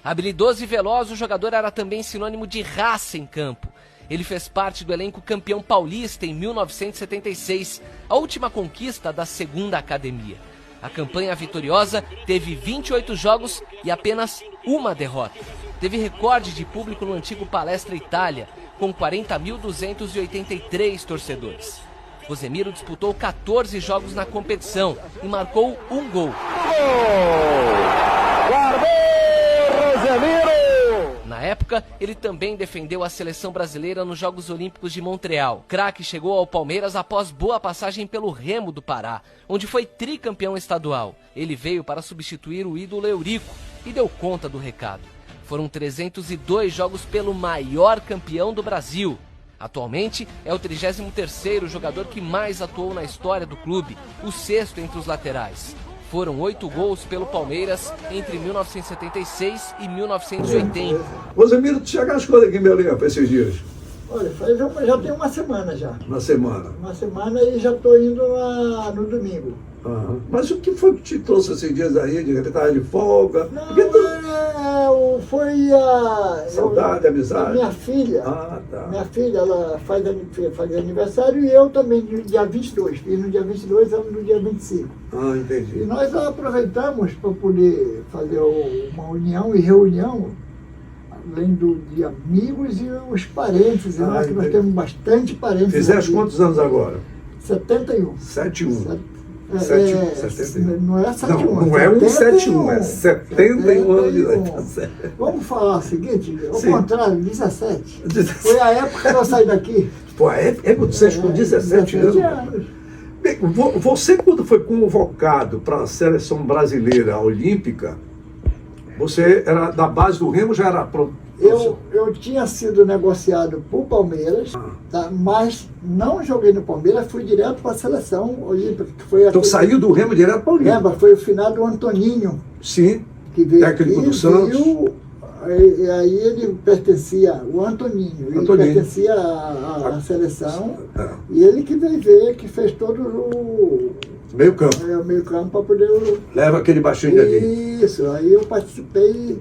Habilidoso e veloz, o jogador era também sinônimo de raça em campo. Ele fez parte do elenco campeão paulista em 1976, a última conquista da segunda academia. A campanha vitoriosa teve 28 jogos e apenas uma derrota. Teve recorde de público no antigo Palestra Itália, com 40.283 torcedores. Rosemiro disputou 14 jogos na competição e marcou um gol. Na época, ele também defendeu a seleção brasileira nos Jogos Olímpicos de Montreal. Craque chegou ao Palmeiras após boa passagem pelo Remo do Pará, onde foi tricampeão estadual. Ele veio para substituir o ídolo Eurico e deu conta do recado. Foram 302 jogos pelo maior campeão do Brasil. Atualmente, é o 33º jogador que mais atuou na história do clube, o sexto entre os laterais. Foram 8 gols pelo Palmeiras entre 1976 e 1980. Rosemiro, tu chegaste quando aqui em Belém esses dias? Olha, já tem uma semana já. Uma semana? Uma semana e já estou indo no domingo. Uhum. Mas o que foi que te trouxe esses dias aí? De repente estava de folga? Não, foi a... Saudade, amizade? Minha filha. Ah, tá. Minha filha, ela faz aniversário e eu também no dia 22. Fiz no dia 22 e ela no dia 25. Ah, entendi. E nós aproveitamos para poder fazer uma união e reunião, além de amigos e os parentes. Que nós temos bastante parentes. Fizeste quantos anos agora? 71. 71. 71. Não é 71. Não é 171, é 71 anos de idade. Vamos falar o seguinte, ao Sim. contrário, 17. Foi a época que eu saí daqui. Pô, é que vocês com 17 anos. Bem, você quando foi convocado para a seleção brasileira olímpica, você era da base do Remo, já era Eu tinha sido negociado por Palmeiras, tá? Mas não joguei no Palmeiras, fui direto para a seleção olímpica. Que foi então saiu do Remo direto para o Olímpico. Lembra, foi o final do Antoninho. Sim, que veio técnico aqui, do Santos. E aí ele pertencia, o Antoninho, ele pertencia à seleção, e ele que veio ver, que fez todo o meio campo. O meio campo para poder... Leva aquele baixinho ali. Isso, aí eu participei,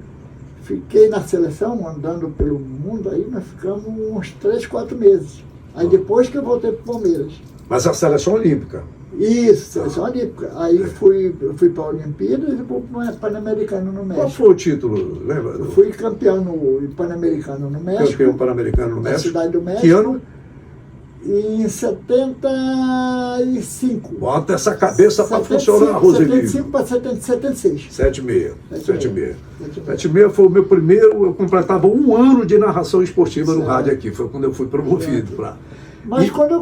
fiquei na seleção, andando pelo mundo, aí nós ficamos uns 3, 4 meses. Aí depois que eu voltei para o Palmeiras. Mas a seleção olímpica? Isso, seleção olímpica. Aí fui para a Olimpíada e fui para o Pan-Americano no México. Qual foi o título, lembra? Eu fui campeão no Pan-Americano no México. Campeão Pan-Americano no México. Na cidade do México. Que ano? Em 75. Bota essa cabeça para funcionar, Rosemiro. 75 para 76. 76. 76 foi o meu primeiro, eu completava 1 ano de narração esportiva no rádio aqui. Foi quando eu fui promovido para... Mas quando eu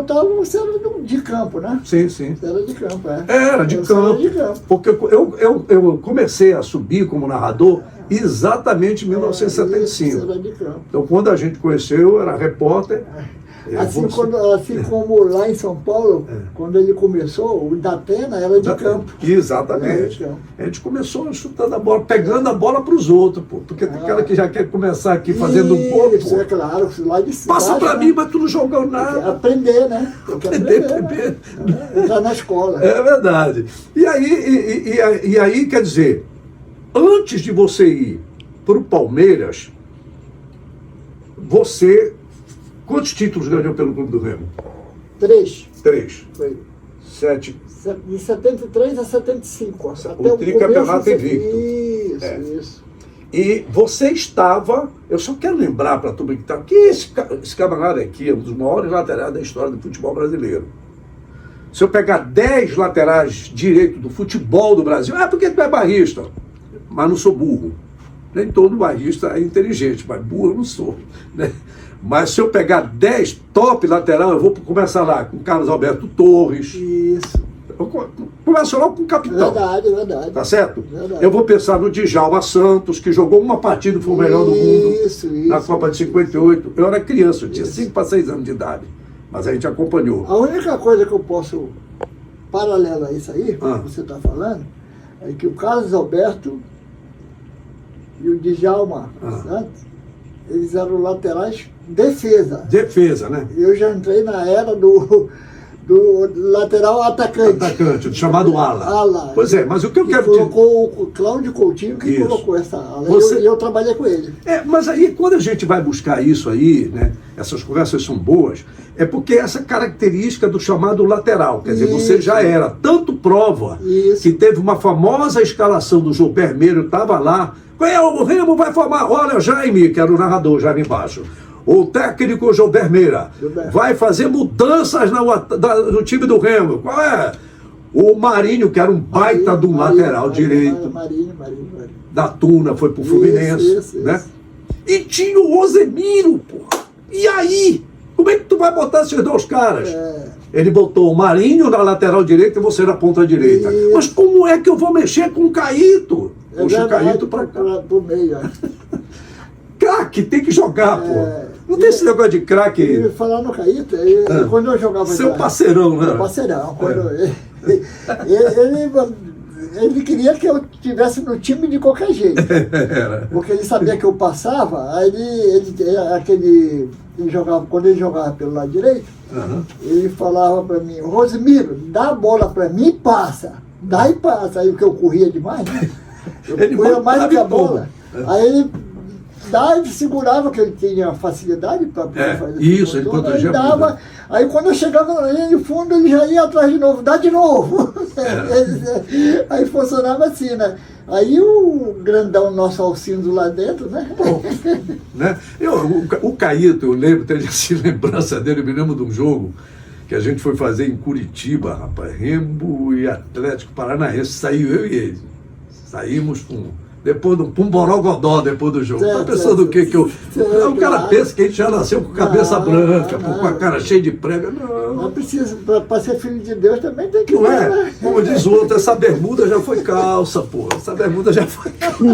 estava, você era de campo, né? Sim, sim. Você era de campo, é. Era de campo. Porque eu comecei a subir como narrador exatamente em 1975. Você era de campo. Então, quando a gente conheceu, eu era repórter. Assim como lá em São Paulo, quando ele começou, o Datena era de campo. Exatamente. A gente começou chutando a bola, pegando a bola para os outros, pô. Porque tem cara que já quer começar aqui fazendo um pouco. Isso, é claro, lá de cima. Passa para mim, mas tu não jogou nada. Aprender, né? Aprender. Entrar na escola. É verdade. E aí, quer dizer, antes de você ir para o Palmeiras, você... Quantos títulos ganhou pelo Clube do Remo? 3. 3. Foi. 7. De 73 a 75. O tricampeonato invicto. Isso. E você estava... Eu só quero lembrar para a turma que está... Que esse camarada aqui é um dos maiores laterais da história do futebol brasileiro. Se eu pegar 10 laterais direito do futebol do Brasil... porque tu é barrista. Mas não sou burro. Nem todo barrista é inteligente, mas burro eu não sou, né? Mas se eu pegar 10 top lateral, eu vou começar lá com Carlos Alberto Torres. Isso. Eu começo logo com o capitão. Verdade. Tá certo? Verdade. Eu vou pensar no Djalma Santos, que jogou uma partida e foi o melhor do mundo na Copa de 58. Eu era criança, eu tinha 5 para 6 anos de idade. Mas a gente acompanhou. A única coisa que eu posso, paralela a isso aí, que você está falando, é que o Carlos Alberto e o Djalma Santos, eles eram laterais defesa. Defesa, né? Eu já entrei na era do do lateral atacante. Atacante, chamado ala. Ala. Pois é, mas o que eu quero colocou o Cláudio Coutinho que Isso. colocou essa ala. Você... E eu trabalhei com ele. Mas aí, quando a gente vai buscar isso aí, né, essas conversas são boas, é porque essa característica do chamado lateral, quer dizer, você já era, tanto prova, que teve uma famosa escalação do João Bermeiro, estava lá, o Remo vai formar, olha, Jaime, que era o narrador, Jaime Baixo, o técnico João Bermeira vai fazer mudanças no time do Remo. Qual é? O Marinho, que era um baita de um lateral direito. Marinho. Da Tuna, foi pro Fluminense. Né? E tinha o Rosemiro, porra. E aí? Como é que tu vai botar esses dois caras? Ele botou o Marinho na lateral direita e você na ponta direita. Mas como é que eu vou mexer com o Caíto? Puxa o Caíto pra cá. Pro meio. Craque, tem que jogar, pô. Não tem esse negócio de craque. Falar no Caíto, quando eu jogava... Seu parceirão, né? Meu parceirão. Ele queria que eu estivesse no time de qualquer jeito. Porque ele sabia que eu passava, aí ele jogava, quando ele jogava pelo lado direito, ele falava para mim, Rosemiro, dá a bola para mim e passa. Dá e passa. Aí o que eu corria demais, né? Eu corria mais do que a bola. Aí ele dá e segurava, que ele tinha facilidade para fazer isso, ele protegia. Dava. Aí quando eu chegava na linha de fundo, ele já ia atrás de novo, dá de novo. Aí funcionava assim, né? Aí o grandão nosso Alcindo lá dentro, né? Né? O Caíto, eu lembro, tem assim, lembrança dele, eu me lembro de um jogo que a gente foi fazer em Curitiba, rapaz, Remo e Atlético Paranaense, saiu eu e ele. Saímos depois do Borogodó, depois do jogo. Tá pensando o quê? O cara pensa que a gente já nasceu com cabeça branca, com a cara cheia de prega. Não precisa, para ser filho de Deus também tem que... Não é? Né? Como diz o outro, essa bermuda já foi calça, pô. Essa bermuda já foi calça.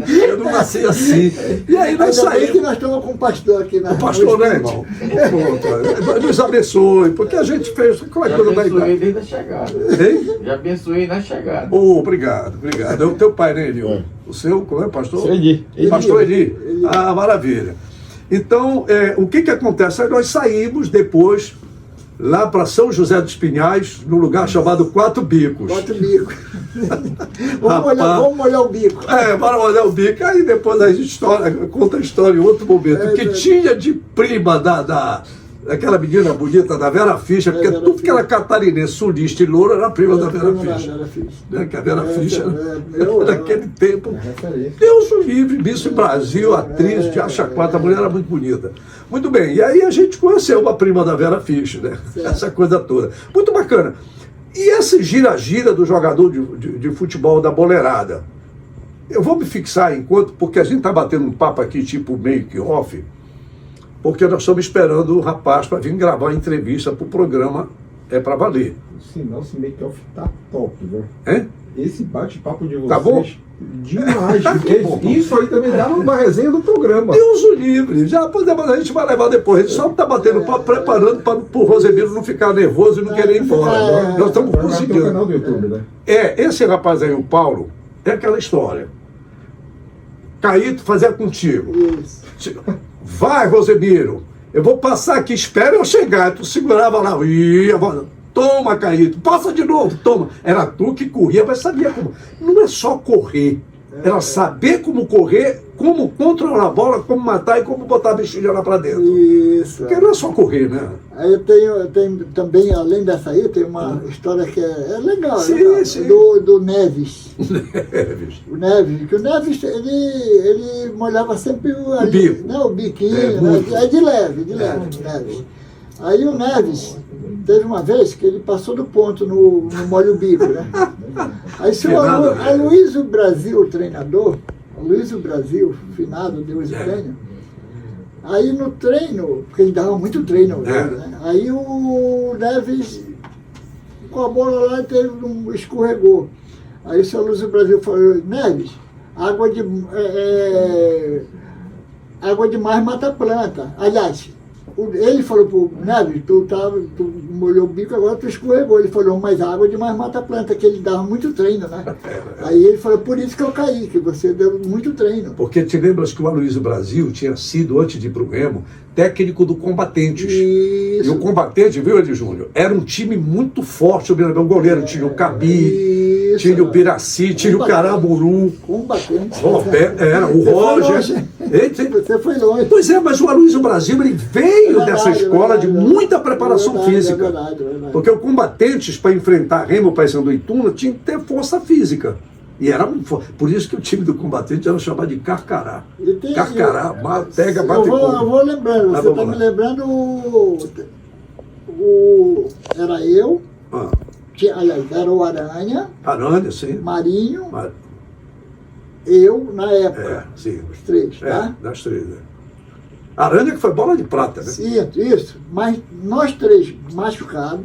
Eu não nasci assim. E aí nós saímos. Que nós estamos com o pastor aqui na... O pastor, né, irmão? Pronto. Nos abençoe, porque a gente fez... Como é que eu já abençoei desde a chegada. Hein? Já abençoei na chegada. Obrigado. É o teu pai, né, Eliu? O seu, como é, pastor? Eli. Pastor Eli. Ah, maravilha. Então, o que acontece? Aí nós saímos depois lá para São José dos Pinhais, num lugar chamado Quatro Bicos. Quatro Bicos. Vamos molhar o bico. Para molhar o bico. Aí depois a gente conta a história em outro momento. Que tinha de prima daquela menina bonita da Vera Fischer, porque tudo que era catarinense, sulista e loura era prima da Vera Fischer. Que a Vera Fischer, naquele tempo, Deus o livre, Miss Brasil, atriz de Acha Quatro, a mulher era muito bonita. Muito bem, e aí a gente conheceu uma prima da Vera Fischer, né? Essa coisa toda. Muito bacana. E essa gira-gira do jogador de futebol da boleirada? Eu vou me fixar porque a gente está batendo um papo aqui, tipo make-off, porque nós estamos esperando o rapaz para vir gravar a entrevista para o programa para Valer. Sinal, esse make-off tá top, velho. Hein? Esse bate-papo de vocês... Tá bom? Demais. Isso aí também dá uma resenha do programa. Deus o livre. Já podemos, a gente vai levar depois. A gente só está batendo papo, preparando para o Rosemiro não ficar nervoso e não querer ir embora. Nós estamos conseguindo. Canal do YouTube, né? Esse rapaz aí, o Paulo, é aquela história. Caíto fazia contigo. Isso. Vai, Rosemiro, eu vou passar aqui, espera eu chegar. Tu segurava lá, toma, Caíto, passa de novo, toma. Era tu que corria, mas sabia como. Não é só correr, era saber como correr, como controlar a bola, como matar e como botar a bexiga lá pra dentro. Isso. Porque não é só correr, né? Aí eu tenho também, além dessa aí, tem uma história que é legal, sim, sim. Do Neves. O Neves, que o Neves, ele molhava sempre o bico. Né, o biquinho, de leve, Neves. Aí o Neves, teve uma vez que ele passou do ponto no molho bico, né? Aí se o Aloysio Brasil, o treinador, Aloysio Brasil, finado, Deus o tenha, aí no treino, porque ele dava muito treino, né? Aí o Neves, com a bola lá, escorregou. Aí o seu Aloysio Brasil falou, Neves, água demais mata a planta. Aliás, ele falou pro Neves, tu molhou o bico, agora tu escorregou. Ele falou, mas água demais mata a planta, que ele dava muito treino, né? Aí ele falou, por isso que eu caí, que você deu muito treino. Porque te lembras que o Aloysio Brasil tinha sido, antes de ir pro Remo, técnico do Combatentes. Isso. E o Combatente, viu, Edi Júnior? Era um time muito forte, o goleiro tinha o Cabi, tinha o Biraci, tinha o Caraburu. Combatente. Era o Roger. Você foi longe. Pois é, mas o Aloysio Brasil, ele veio dessa escola de muita preparação física. É verdade. Porque o Combatentes, para enfrentar Remo, Paysandu e Tuna, tinha que ter força física. E era por isso que o time do Combatente era chamado de Carcará. Carcará, pega, bate e eu vou lembrando, você está me lembrando era eu, aliás, era o Aranha, sim. Marinho, eu, na época, sim. os três, tá? Das três, Aranha que foi bola de prata, né? Sim, isso, mas nós três machucados,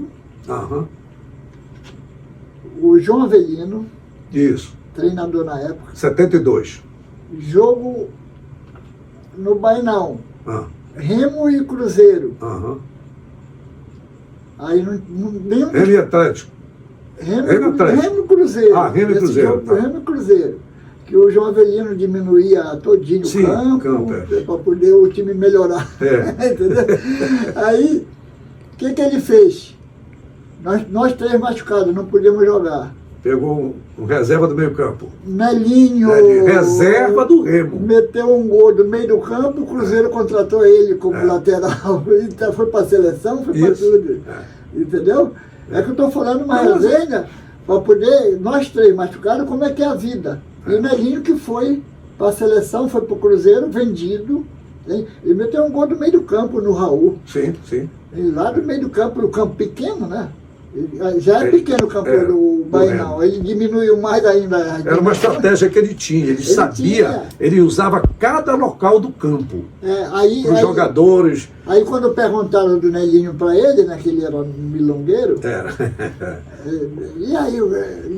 o João Avelino, isso, treinador na época, 72. Jogo no Bainão, Remo e Cruzeiro. Aí não Remo e Atlético. Remo e Cruzeiro. Remo e Cruzeiro. Jogo, Remo e Cruzeiro. Que o João Avelino diminuía todinho o campo para poder o time melhorar. Entendeu? Aí, o que ele fez? Nós três machucados, não podíamos jogar. Pegou um reserva do meio campo. Nelinho. Reserva do Remo. Meteu um gol do meio do campo, o Cruzeiro contratou ele como lateral. Então foi para a seleção, foi para tudo. Entendeu? É que eu estou falando uma resenha para poder, nós três machucados, como é que é a vida. E o Nelinho que foi para a seleção, foi para o Cruzeiro, vendido. Hein? E meteu um gol do meio do campo no Raul. Sim. E lá do meio do campo, o campo pequeno, né? Já é pequeno o campo do Bainão, ele diminuiu mais ainda. Era uma estratégia que ele tinha, ele sabia, ele usava cada local do campo. Os jogadores. Aí quando perguntaram do Nelinho para ele, né, que ele era milongueiro, e aí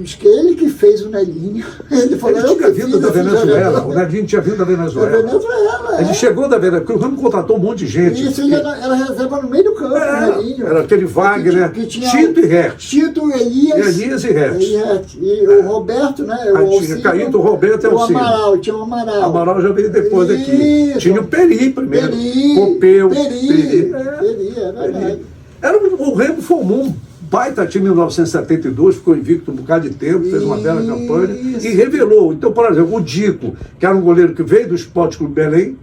diz que ele que fez o Nelinho. Ele falou, ele tinha vindo da Venezuela, o Nelinho tinha vindo da Venezuela. Ele chegou da Venezuela, porque o Ramo contratou um monte de gente. Isso, ele era reserva no meio do campo, o Nelinho. Era aquele Wagner, Tito e Hertz. Tito, Elias e Hertz. E o Roberto, né? Tinha Caíto, o Roberto e o Amaral, tinha o Amaral. Amaral já veio depois aqui. Tinha o Peri primeiro. Copeu. Peri, é verdade. O Remo formou um baita time em 1972, ficou invicto um bocado de tempo, fez uma bela campanha e revelou. Então, por exemplo, o Dico, que era um goleiro que veio do Esporte Clube Belém,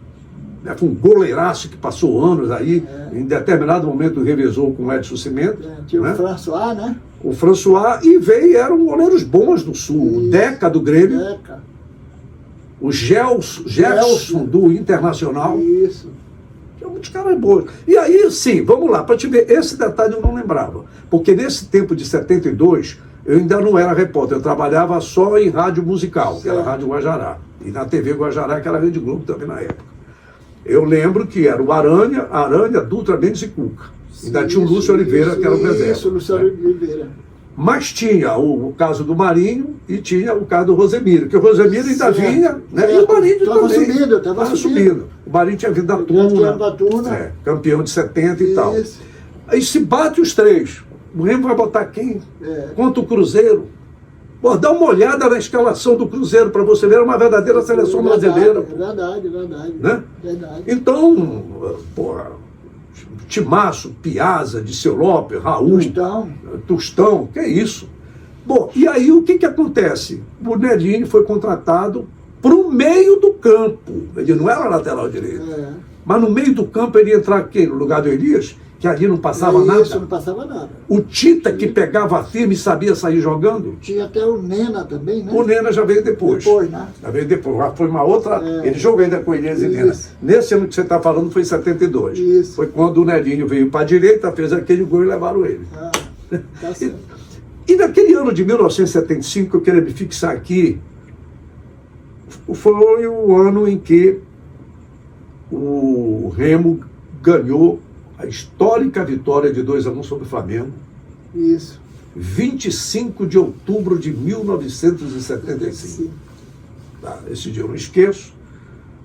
né, foi um goleiraço que passou anos aí, em determinado momento revezou com o Edson Cimento. Tinha o François, né? O François, e eram goleiros bons do Sul. O Deca do Grêmio. O Gerson do Internacional. Isso. Tinha muitos caras bons. E aí, sim, vamos lá, para te ver, esse detalhe eu não lembrava. Porque nesse tempo de 72, eu ainda não era repórter, eu trabalhava só em rádio musical, que era a Rádio Guajará. E na TV Guajará, que era a Rede Globo também na época. Eu lembro que era o Aranha, Dutra, Mendes e Cuca. Ainda tinha o Lúcio Oliveira, que era o reserva. Isso, Lúcio Oliveira. Mas tinha o caso do Marinho e tinha o caso do Rosemiro, que o Rosemiro ainda vinha, né? E o Marinho também. Estava subindo. O Marinho tinha vindo da Tuna, campeão de 70 e tal. Aí se bate os três. O Remo vai botar quem? Contra o Cruzeiro. Pô, dá uma olhada na escalação do Cruzeiro para você ver, uma verdadeira seleção brasileira. Verdade. Né? Então, porra, Timaço, Piazza, Diceu Lopes, Raul, Tostão, que é isso? Bom, e aí o que acontece? O Nelinho foi contratado para o meio do campo. Ele não era lateral direito. Mas no meio do campo ele ia entrar quem? No lugar do Elias? Que ali não passava nada. Isso, não passava nada. O Tita, que pegava firme e sabia sair jogando. Tinha até o Nena também, né? O Nena já veio depois. Né? Já veio depois. Já foi uma outra. Ele jogou ainda com Elias e Nena. Nesse ano que você está falando foi em 72. Isso. Foi quando o Nelinho veio para a direita, fez aquele gol e levaram ele. Tá certo. E naquele ano de 1975, eu queria me fixar aqui, foi o ano em que o Remo ganhou a histórica vitória de 2-1 sobre o Flamengo. Isso. 25 de outubro de 1975. Tá, esse dia eu não esqueço,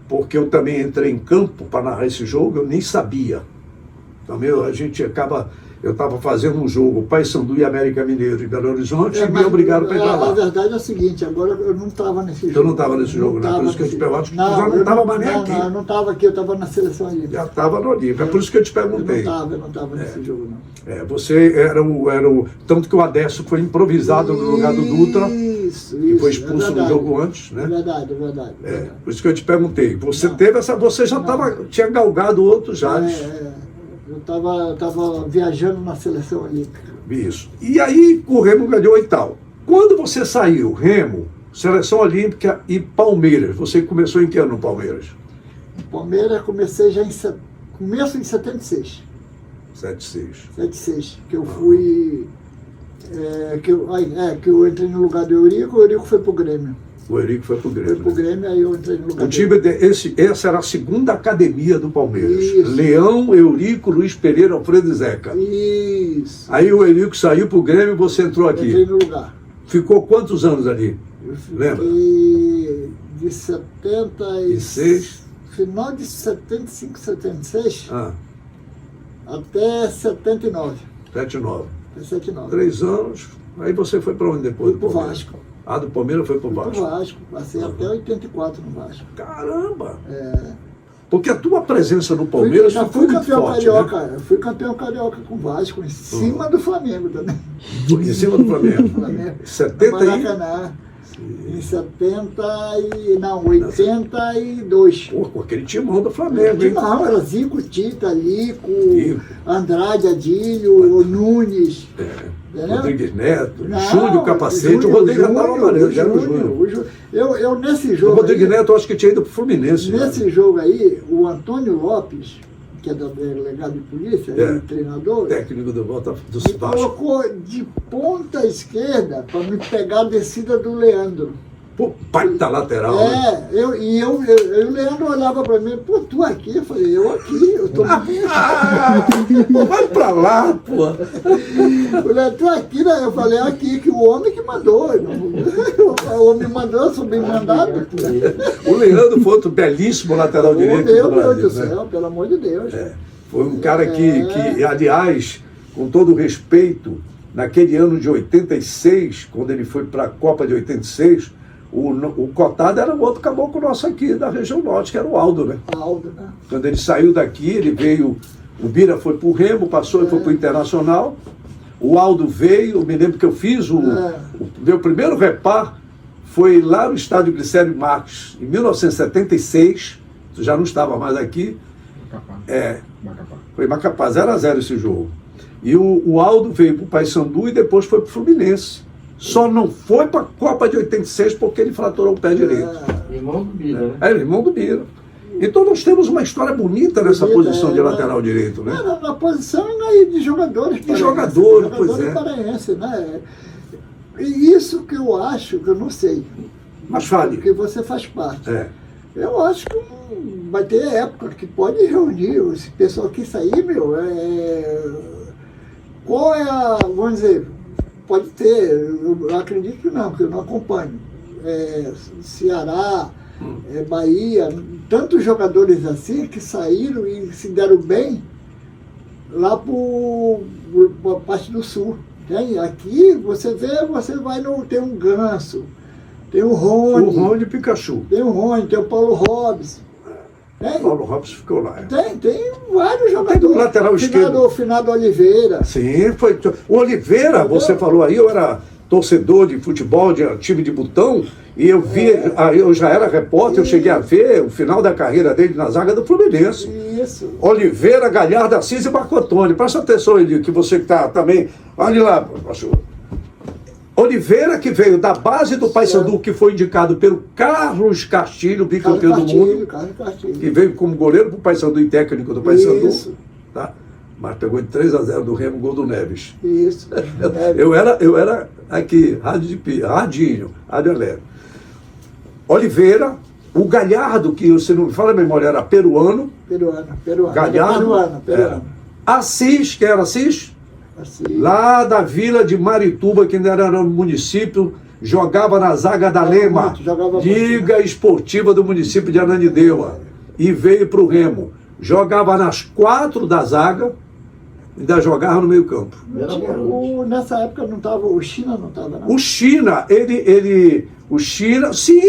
porque eu também entrei em campo para narrar esse jogo, eu nem sabia. Também a gente acaba... Eu estava fazendo um jogo, Paysandu e América Mineiro em Belo Horizonte, e me obrigaram para ir para lá. A verdade é o seguinte, agora eu não estava nesse jogo. Eu não estava nesse jogo, né? Por isso que eu te pergunto, acho que tu já não estava mais nem aqui. Não, eu não estava aqui, eu estava na seleção olímpica. Já estava no Olímpico, é por isso que eu te perguntei. Eu não estava nesse jogo, não. Você era o... Tanto que o Adesso foi improvisado no lugar do Dutra, que foi expulso no jogo antes, né? É verdade. Por isso que eu te perguntei. Você teve essa... Você já tinha galgado outros ares. Eu estava viajando na seleção olímpica. Isso. E aí o Remo ganhou e tal. Quando você saiu, Remo, seleção olímpica e Palmeiras, você começou em que ano no Palmeiras? No Palmeiras comecei já começo em 76. 76. Que eu fui... que eu entrei no lugar do Eurico, o Eurico foi pro Grêmio. O Eurico foi pro Grêmio. Foi pro Grêmio, aí eu entrei no lugar Essa era a segunda academia do Palmeiras. Isso. Leão, Eurico, Luiz Pereira, Alfredo e Zeca. Isso. Aí o Eurico saiu pro Grêmio e você entrou aqui. Entrei no lugar. Ficou quantos anos ali? Eu fiquei Lembra? de 76, final de 75, 76, até 79. 79. Até 79. 3 anos. Aí você foi para onde depois? Fui pro Vasco. Do Palmeiras foi pro Vasco. Pro Vasco. Passei até 84 no Vasco. Caramba! Porque a tua presença no Palmeiras já foi fui muito campeão forte, carioca. né? Eu fui campeão carioca com o Vasco, em cima do Flamengo também. Em cima do Flamengo. 70 Maracanã. Em 82. Pô, com aquele timão do Flamengo, hein? Não, era Zico, Tita, Lico, Andrade, Adílio, Nunes. Rodrigues Neto, Júlio Capacete, o Rodrigo já estava amarelo, já era o Júnior. Eu nesse jogo. O Rodrigo Neto, eu acho que tinha ido pro Fluminense. Nesse jogo aí, o Antônio Lopes, que é do delegado de polícia, treinador, técnico do Vasco. me colocou de ponta esquerda para me pegar a descida do Leandro. Pô, pai da lateral. Né? Eu o Leandro olhava para mim, pô, tu aqui? Eu falei, eu aqui, eu tô Pô, vai pra lá, pô. O Leandro, tu aqui, né? Eu falei, aqui, que o homem que mandou. O homem mandou, eu sou bem mandado. O Leandro foi outro belíssimo lateral direito do Brasil. Meu Deus do céu, pelo amor de Deus. Foi um cara que, aliás, com todo o respeito, naquele ano de 86, quando ele foi para a Copa de 86, o cotado era um outro caboclo nosso aqui, da região norte, que era o Aldo, né? Aldo, né? Quando ele saiu daqui, ele veio, o Bira foi pro Remo, passou e foi pro Internacional, o Aldo veio, eu me lembro que eu fiz o meu primeiro repar, foi lá no estádio Glicério Marques, em 1976, tu já não estava mais aqui. Macapá. Foi Macapá, 0-0 esse jogo. E o Aldo veio para o Paysandu e depois foi para o Fluminense. Só não foi para a Copa de 86 porque ele fraturou o pé direito. Irmão do Bira, né? Irmão do Bira. Então nós temos uma história bonita nessa posição de lateral direito, né? Na posição de jogadores. De jogadores, pois é. Paraense, né? E isso que eu acho, que eu não sei. Mas fale. Que você faz parte. Eu acho que vai ter época que pode reunir esse pessoal que sair, meu. Qual é a, vamos dizer, pode ter, eu acredito que não, porque eu não acompanho. Ceará, Bahia, tantos jogadores assim que saíram e se deram bem lá para a parte do sul. Tem? Aqui você vê, você vai no. Tem um Ganso, tem o Rony. O Rony Pikachu. Tem o Rony, tem o Paulo Hobbs. O Paulo Hobbs ficou lá. Tem vários jogadores. Tem do lateral esquerdo. O finado Oliveira. Sim, foi. O Oliveira, você falou aí, eu era torcedor de futebol, de time de botão, e eu vi, eu já era repórter, eu cheguei a ver o final da carreira dele na zaga do Fluminense. Isso. Oliveira, Galhardo, Assis e Marco Antônio. Presta atenção, Eli, que você que está também. Olha lá, pastor. Oliveira, que veio da base do Paysandu, que foi indicado pelo Carlos Castilho, bicampeão do mundo, que veio como goleiro para o Paysandu e técnico do Paysandu. Isso. Tá? Mas pegou de 3-0 do Remo, gol do Neves. Isso. Eu era aqui, Rádio Alegre. Oliveira, o Galhardo, que você não me fala a memória, era peruano. Galhardo. Peruano. Assis, que era Assis? Assim. Lá da vila de Marituba, que ainda era no município, jogava na zaga da Lema, Liga Esportiva do município de Ananindeua, e veio para o Remo. Jogava nas 4 da zaga, ainda jogava no meio campo. Nessa época não estava, o China não estava, não. O China, sim,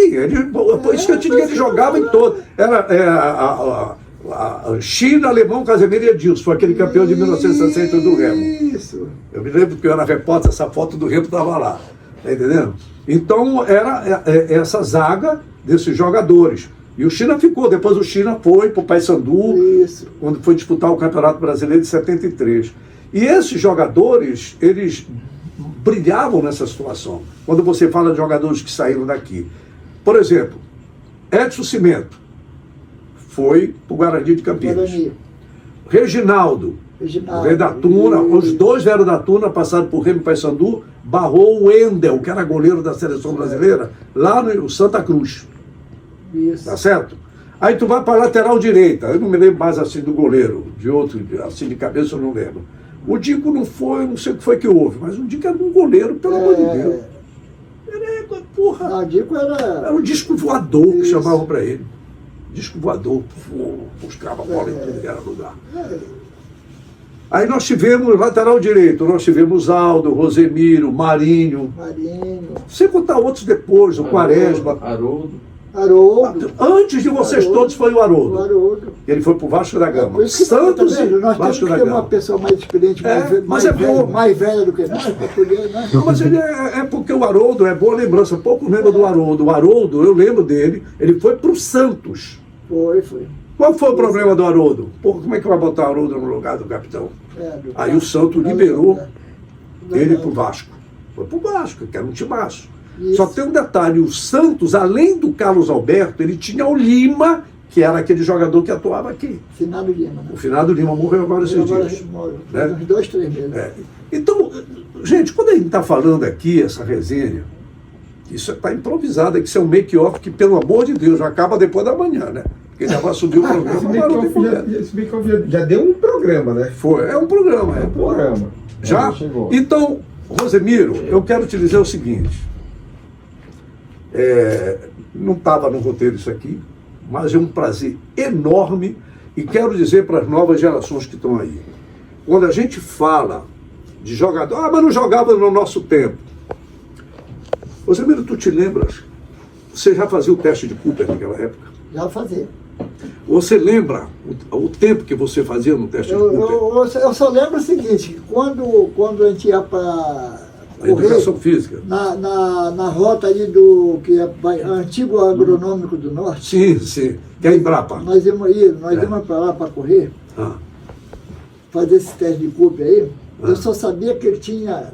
por isso que eu te digo que ele jogava em todo. Era a China, Alemão, Casemiro e Edilson, foi aquele campeão de 1960 do Remo. Isso. Eu me lembro que eu era repórter, essa foto do Remo estava lá, tá entendendo? Então era essa zaga desses jogadores. E o China ficou, depois o China foi para o Paysandu, quando foi disputar o Campeonato Brasileiro de 73. E esses jogadores, eles brilhavam nessa situação. Quando você fala de jogadores que saíram daqui. Por exemplo, Edson Cimento foi para o Guarani de Campinas. Reginaldo, veio da Tuna, os dois vieram da Tuna, passaram por Remo e Paysandu, barrou o Wendel, que era goleiro da seleção brasileira, lá no Santa Cruz. Isso. Tá certo? Aí tu vai para a lateral direita, eu não me lembro mais assim do goleiro, de outro, assim de cabeça eu não lembro. O Dico não foi, não sei o que foi que houve, mas o Dico era um goleiro, pelo amor de Deus. Era, porra, não, o Dico era um disco voador que chamavam para ele. Disco voador, buscava a bola em tudo que era lugar. Aí nós tivemos lateral direito, nós tivemos Aldo, Rosemiro, Marinho. Sem contar outros depois, o Quaresma. Haroldo. Antes de vocês todos foi o Haroldo. Ele foi pro Vasco da Gama. Santos e Vasco da Gama. Nós temos que ter uma pessoa mais experiente, mais velha do que nós, para poder, né? Não, mas ele é porque o Haroldo, é boa lembrança, pouco lembra do Haroldo. O Haroldo, eu lembro dele, ele foi pro Santos. Foi. Qual foi o problema do Haroldo? Porra, como é que vai botar o Haroldo no lugar do capitão? Aí o Santos liberou ele pro Vasco. Foi pro Vasco, que era um timaço. Isso. Só tem um detalhe, o Santos, além do Carlos Alberto, ele tinha o Lima, que era aquele jogador que atuava aqui. Finado Lima, né? O Finado Lima morreu agora esses dias. Né? Uns 2, 3 meses. Então, gente, quando a gente está falando aqui, essa resenha, isso está improvisado, que isso é um make-off que, pelo amor de Deus, já acaba depois da manhã, né? Porque já vai subir o programa. Esse make-off já deu um programa, né? É um programa. É um programa. Já? Então, Rosemiro, eu quero te dizer o seguinte. Não estava no roteiro isso aqui, mas é um prazer enorme e quero dizer para as novas gerações que estão aí. Quando a gente fala de jogador, mas não jogava no nosso tempo. Rosemiro, tu te lembras? Você já fazia o teste de Cooper naquela época? Já fazia. Você lembra o tempo que você fazia no teste de Cooper? Eu só lembro o seguinte, quando a gente ia para a educação física. Na rota ali que é antigo agronômico do norte. Sim, que é a Embrapa. Nós íamos para lá para correr, fazer esse teste de Cooper aí. Eu só sabia que ele tinha,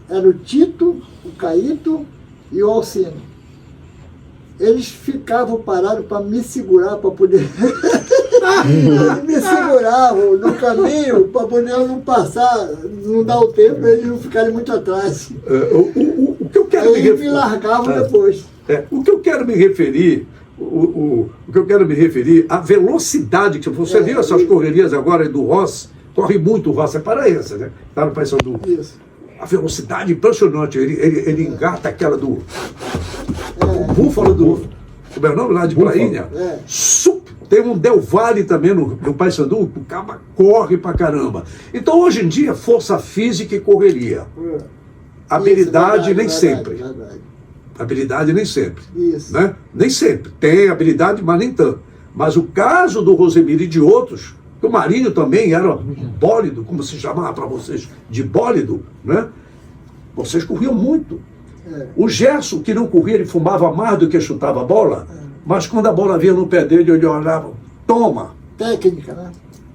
era o Tito, o Caíto e o Alcino. Eles ficavam parados para me segurar, para poder... Eles me seguravam no caminho para poder eu não passar, não dar o tempo para eles não ficarem muito atrás. O que eu quero Aí eles me largavam depois. O que eu quero me referir, o que eu quero me referir, a velocidade que você viu essas correrias agora do Ross, corre muito o Ross, é paraense, né? Está no Paysandu. Isso. A velocidade impressionante, ele engata aquela do Búfalo como é o nome lá de Prainha? Tem um Del Valle também no Paysandu, o cara corre pra caramba. Então hoje em dia, força física e correria. Habilidade nem sempre. Habilidade nem sempre. Isso. Né? Nem sempre. Tem habilidade, mas nem tanto. Mas o caso do Rosemiro e de outros, o Marinho também era bólido, como se chamava para vocês, de bólido, né? Vocês corriam muito. O Gerson, que não corria, ele fumava mais do que chutava a bola, mas quando a bola vinha no pé dele, ele olhava, toma. Técnica, né?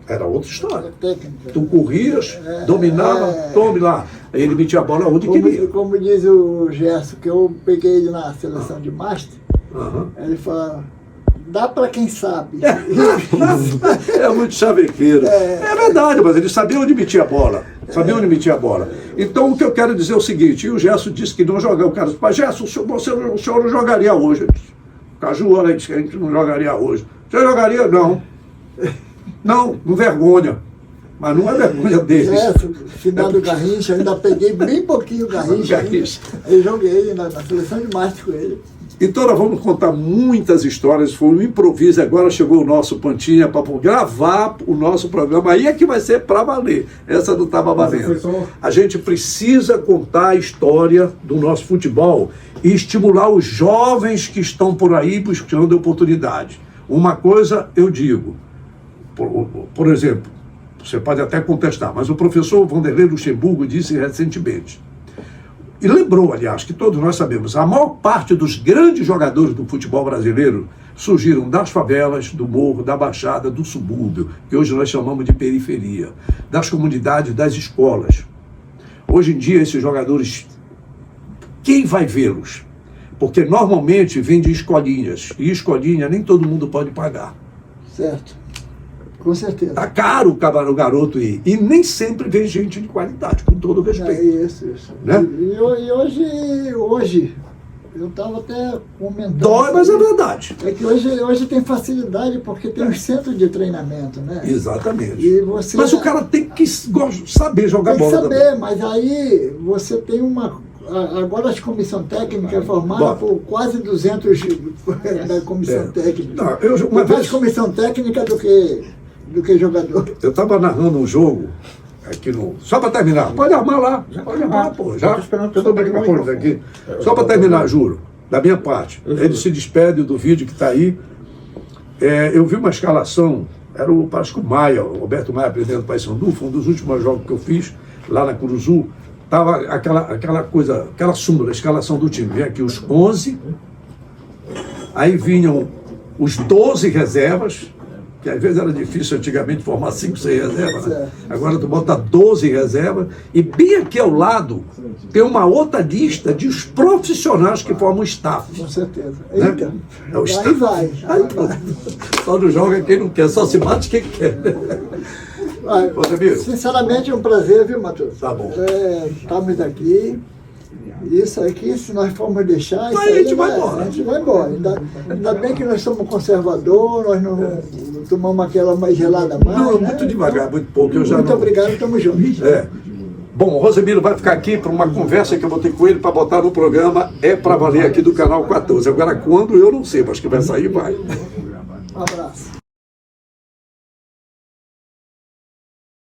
Era outra história. Técnica. Tu corrias, dominava, tome lá. Aí ele metia a bola onde queria. Como diz o Gerson, que eu peguei ele na seleção de Master, ele fala, dá para quem sabe. É muito chavequeiro. É verdade, mas ele sabia onde metia a bola. Então o que eu quero dizer é o seguinte, e o Gerson disse que não jogava. O cara disse, mas Gerson, o senhor não jogaria hoje. Caju, olha, disse que a gente não jogaria hoje. Você jogaria? Não. Não vergonha. Mas não é vergonha deles. Final do Garrincha, eu ainda peguei bem pouquinho o Garrincha. Eu joguei na seleção de Master com ele. Então nós vamos contar muitas histórias, foi um improviso, agora chegou o nosso Pantinha para gravar o nosso programa, aí é que vai ser para valer, essa não estava valendo. A gente precisa contar a história do nosso futebol e estimular os jovens que estão por aí buscando oportunidade. Uma coisa eu digo, por exemplo, você pode até contestar, mas o professor Vanderlei Luxemburgo disse recentemente, e lembrou, aliás, que todos nós sabemos, a maior parte dos grandes jogadores do futebol brasileiro surgiram das favelas, do morro, da baixada, do subúrbio, que hoje nós chamamos de periferia, das comunidades, das escolas. Hoje em dia, esses jogadores, quem vai vê-los? Porque normalmente vem de escolinhas, e escolinha nem todo mundo pode pagar. Certo. Com certeza. Tá caro o garoto ir. E nem sempre vem gente de qualidade, com todo o respeito. É isso. Né? E hoje, eu estava até comentando. Dói, mas é verdade. É que hoje tem facilidade porque tem os centros de treinamento, né? Exatamente. E você, mas o cara tem que saber jogar bola. Tem que saber, mas aí você tem uma... Agora a comissão técnica é formada por quase 200 da comissão técnica. Não, mais comissão técnica do que jogador. Eu estava narrando um jogo aqui no... Só para terminar. Pode armar lá. Pode armar, pô. Já estou brincando aqui. Só para terminar, juro. Da minha parte. Ele se despede do vídeo que está aí. Eu vi uma escalação. Era acho que o Maia, o Roberto Maia, presidente do Paysandu. Foi um dos últimos jogos que eu fiz lá na Curuzu. Tava aquela súmula, a escalação do time. Vem aqui os 11. Aí vinham os 12 reservas. Que às vezes era difícil antigamente formar 5, 6 reservas, né? Agora tu bota 12 reservas, e bem aqui ao lado tem uma outra lista de os profissionais que formam o staff. Com certeza. Né? Eita, É o staff. aí vai. Só não joga quem não quer, só se bate quem quer. Sinceramente é um prazer, viu, Matheus? Tá bom. Estamos aqui. Isso aqui, se nós formos deixar, isso aí a gente vai embora. A gente vai embora. Ainda bem que nós somos conservadores, nós não tomamos aquela mais gelada mais. Não, né? muito devagar, muito pouco. Muito obrigado, estamos juntos. Bom, o Rosemiro vai ficar aqui para uma conversa que eu vou ter com ele para botar no programa para valer aqui do canal 14. Agora quando eu não sei, mas que vai sair, vai. Um abraço.